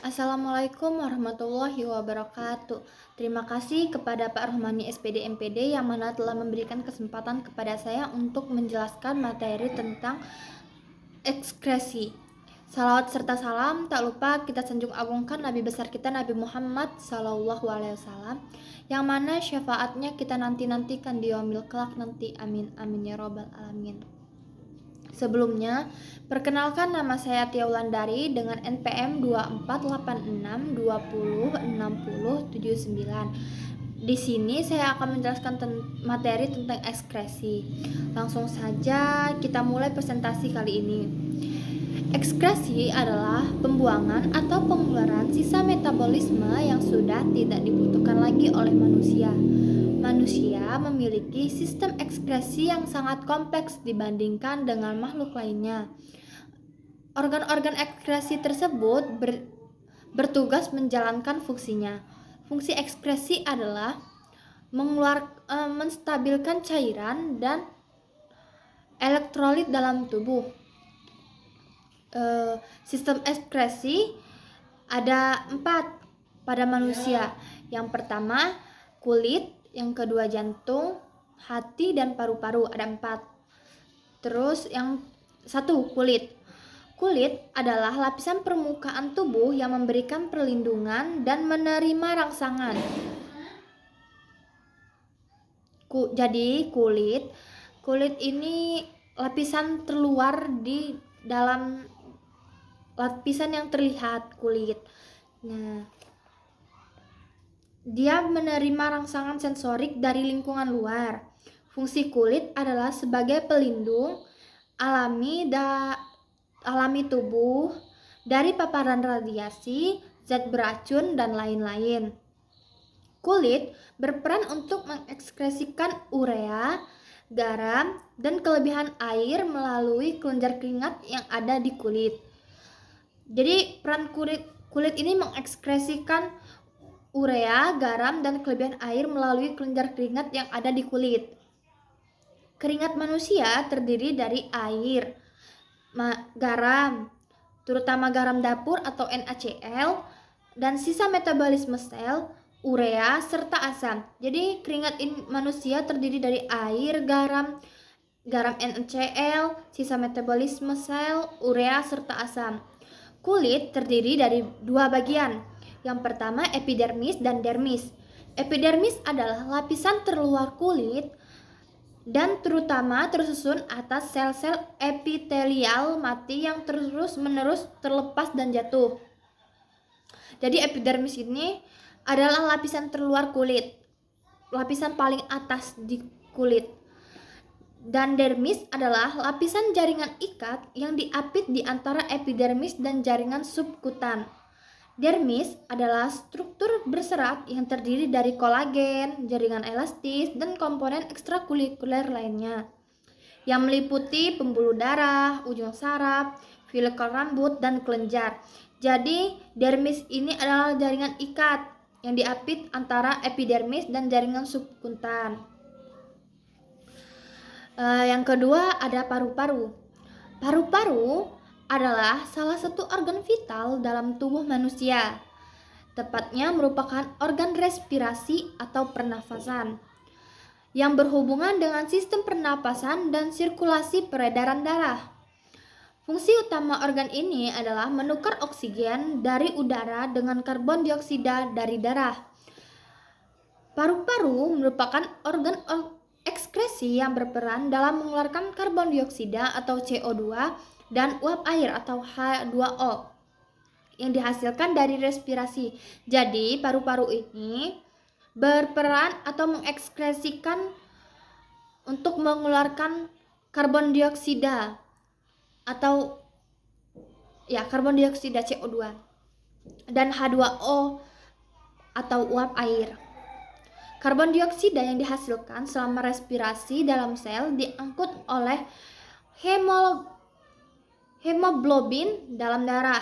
Assalamualaikum warahmatullahi wabarakatuh. Terima kasih kepada Pak Rohmani SPD MPD yang mana telah memberikan kesempatan kepada saya untuk menjelaskan materi tentang ekskresi. Salawat serta salam tak lupa kita sanjung agungkan Nabi besar kita Nabi Muhammad SAW, yang mana syafaatnya kita nantikan di yaumil kelak nanti. Amin amin ya robbal alamin. Sebelumnya, perkenalkan nama saya Tia Wulandari dengan NPM 2486206079. Di sini saya akan menjelaskan materi tentang ekskresi. Langsung saja kita mulai presentasi kali ini. Ekskresi adalah pembuangan atau pengeluaran sisa metabolisme yang sudah tidak dibutuhkan lagi oleh manusia. Manusia memiliki sistem ekskresi yang sangat kompleks dibandingkan dengan makhluk lainnya. Organ-organ ekskresi tersebut bertugas menjalankan fungsinya. Fungsi ekskresi adalah menstabilkan cairan dan elektrolit dalam tubuh. Sistem ekskresi ada 4 pada manusia. Yang pertama kulit, yang kedua jantung, hati, dan paru-paru, ada 4. Terus yang 1 kulit. Kulit adalah lapisan permukaan tubuh yang memberikan perlindungan dan menerima rangsangan. Jadi kulit ini lapisan terluar di dalam lapisan yang terlihat kulit. Nah, dia menerima rangsangan sensorik dari lingkungan luar. Fungsi kulit adalah sebagai pelindung alami tubuh dari paparan radiasi, zat beracun, dan lain-lain. Kulit berperan untuk mengekskresikan urea, garam, dan kelebihan air melalui kelenjar keringat yang ada di kulit. Jadi peran kulit ini mengekskresikan urea, garam, dan kelebihan air melalui kelenjar keringat yang ada di kulit. Keringat manusia terdiri dari air, garam, terutama garam dapur atau NaCl, dan sisa metabolisme sel, urea, serta asam. Jadi keringat manusia terdiri dari air, garam NaCl, sisa metabolisme sel, urea, serta asam. Kulit terdiri dari 2 bagian. Yang pertama epidermis dan dermis. Epidermis adalah lapisan terluar kulit dan terutama tersusun atas sel-sel epitelial mati yang terus-menerus terlepas dan jatuh. Jadi epidermis ini adalah lapisan terluar kulit, lapisan paling atas di kulit. Dan dermis adalah lapisan jaringan ikat yang diapit di antara epidermis dan jaringan subkutan. Dermis adalah struktur berserat yang terdiri dari kolagen, jaringan elastis, dan komponen ekstrakurikuler lainnya yang meliputi pembuluh darah, ujung saraf, folikel rambut, dan kelenjar. Jadi dermis ini adalah jaringan ikat yang diapit antara epidermis dan jaringan subkutan. Yang kedua ada paru-paru. Paru-paru adalah salah satu organ vital dalam tubuh manusia. Tepatnya merupakan organ respirasi atau pernafasan yang berhubungan dengan sistem pernapasan dan sirkulasi peredaran darah. Fungsi utama organ ini adalah menukar oksigen dari udara dengan karbon dioksida dari darah. Paru-paru merupakan organ ekskresi yang berperan dalam mengeluarkan karbon dioksida atau CO2 dan uap air atau H2O yang dihasilkan dari respirasi. Jadi paru-paru ini berperan atau mengekskresikan untuk mengeluarkan karbon dioksida atau karbon dioksida CO2 dan H2O atau uap air. Karbon dioksida yang dihasilkan selama respirasi dalam sel diangkut oleh hemoglobin dalam darah.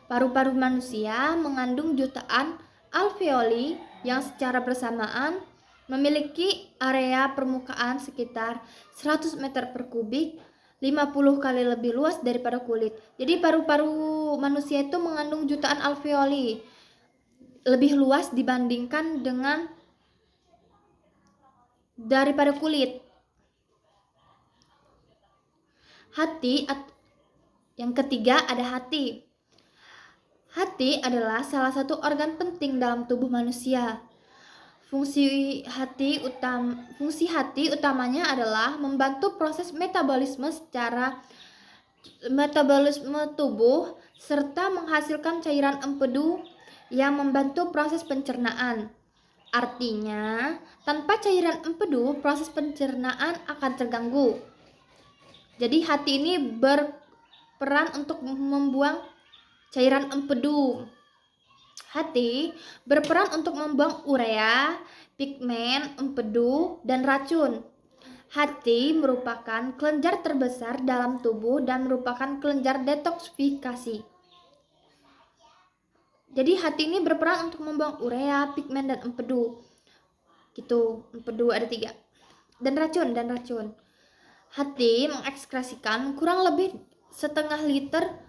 Paru-paru manusia mengandung jutaan alveoli yang secara bersamaan memiliki area permukaan sekitar 100 meter per kubik 50 kali lebih luas daripada kulit. Jadi paru-paru manusia itu mengandung jutaan alveoli, lebih luas dibandingkan dengan daripada kulit. Yang ketiga ada hati. Hati adalah salah satu organ penting dalam tubuh manusia. Fungsi hati utamanya adalah membantu proses metabolisme tubuh serta menghasilkan cairan empedu yang membantu proses pencernaan. Artinya, tanpa cairan empedu, proses pencernaan akan terganggu. Jadi hati ini berperan untuk membuang cairan empedu. Hati berperan untuk membuang urea, pigmen, empedu, dan racun. Hati merupakan kelenjar terbesar dalam tubuh dan merupakan kelenjar detoksifikasi. Jadi hati ini berperan untuk membuang urea, pigmen, dan empedu. Gitu, empedu ada 3. Dan racun. Hati mengekskresikan kurang lebih setengah liter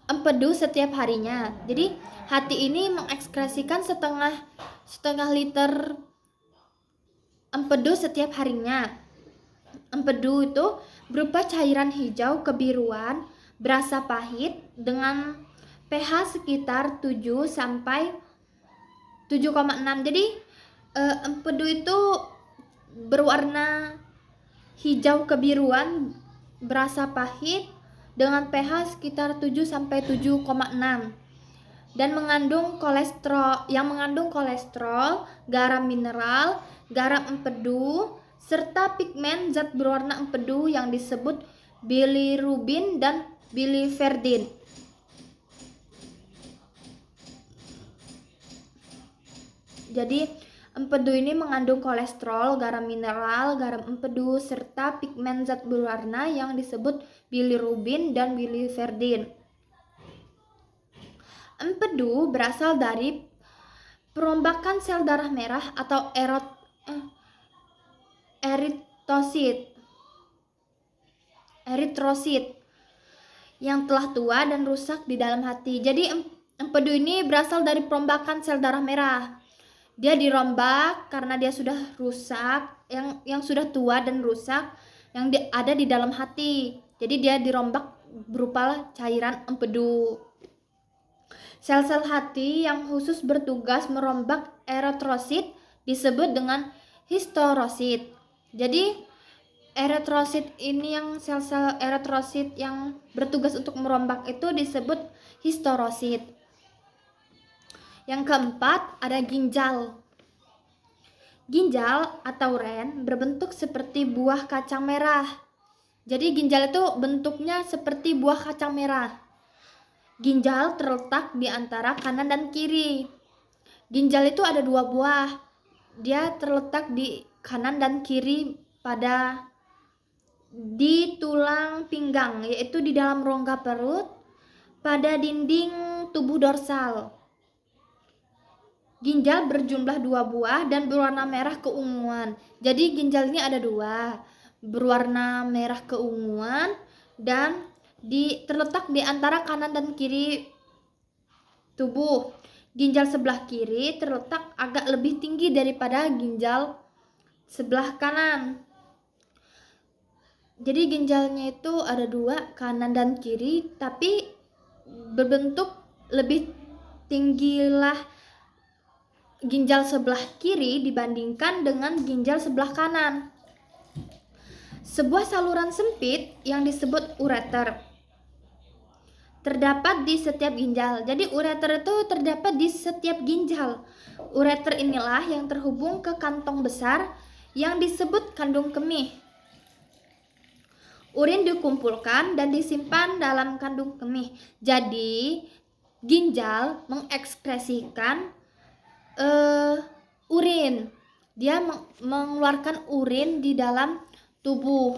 empedu setiap harinya. Jadi hati ini mengekskresikan setengah liter empedu setiap harinya. Empedu itu berupa cairan hijau kebiruan berasa pahit dengan pH sekitar 7 sampai 7,6. Jadi empedu itu berwarna hijau kebiruan berasa pahit dengan pH sekitar 7 sampai 7,6 dan mengandung kolesterol, garam mineral, garam empedu, serta pigmen zat berwarna empedu yang disebut bilirubin dan biliverdin. Jadi empedu ini mengandung kolesterol, garam mineral, garam empedu, serta pigmen zat berwarna yang disebut bilirubin dan biliverdin. Empedu berasal dari perombakan sel darah merah atau eritrosit yang telah tua dan rusak di dalam hati. Jadi empedu ini berasal dari perombakan sel darah merah. Dia dirombak karena dia sudah rusak, yang sudah tua dan rusak, yang ada di dalam hati. Jadi dia dirombak berupa cairan empedu. Sel-sel hati yang khusus bertugas merombak eritrosit disebut dengan historosit. Jadi eritrosit ini, yang sel-sel eritrosit yang bertugas untuk merombak itu disebut historosit. Yang keempat ada ginjal. Ginjal atau ren berbentuk seperti buah kacang merah. Jadi ginjal itu bentuknya seperti buah kacang merah. Ginjal terletak di antara kanan dan kiri. Ginjal itu ada 2 buah. Dia terletak di kanan dan kiri di tulang pinggang, yaitu di dalam rongga perut pada dinding tubuh dorsal. Ginjal berjumlah 2 buah dan berwarna merah keunguan. Jadi ginjal ini ada 2, berwarna merah keunguan dan terletak di antara kanan dan kiri tubuh. Ginjal sebelah kiri terletak agak lebih tinggi daripada ginjal sebelah kanan. Jadi ginjalnya itu ada 2, kanan dan kiri, tapi berbentuk lebih tinggilah ginjal sebelah kiri dibandingkan dengan ginjal sebelah kanan. Sebuah saluran sempit yang disebut ureter terdapat di setiap ginjal. Jadi ureter itu terdapat di setiap ginjal. Ureter inilah yang terhubung ke kantong besar yang disebut kandung kemih. Urin dikumpulkan dan disimpan dalam kandung kemih. Jadi ginjal mengekskresikan urin. Dia mengeluarkan urin di dalam tubuh.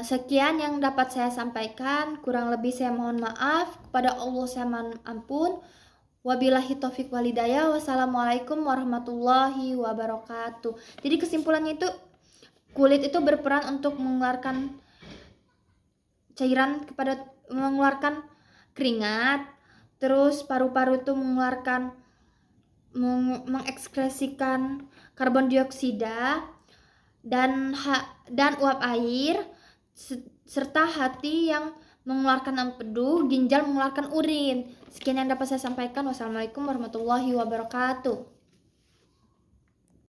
Sekian yang dapat saya sampaikan, kurang lebih saya mohon maaf. Kepada Allah saya mohon ampun. Wabillahi taufiq walhidayah. Wassalamualaikum warahmatullahi wabarakatuh. Jadi kesimpulannya itu, kulit itu berperan untuk mengeluarkan cairan kepada mengeluarkan keringat, terus paru-paru itu mengekskresikan karbon dioksida dan uap air, serta hati yang mengeluarkan empedu, ginjal mengeluarkan urin. Sekian yang dapat saya sampaikan. Wassalamualaikum warahmatullahi wabarakatuh.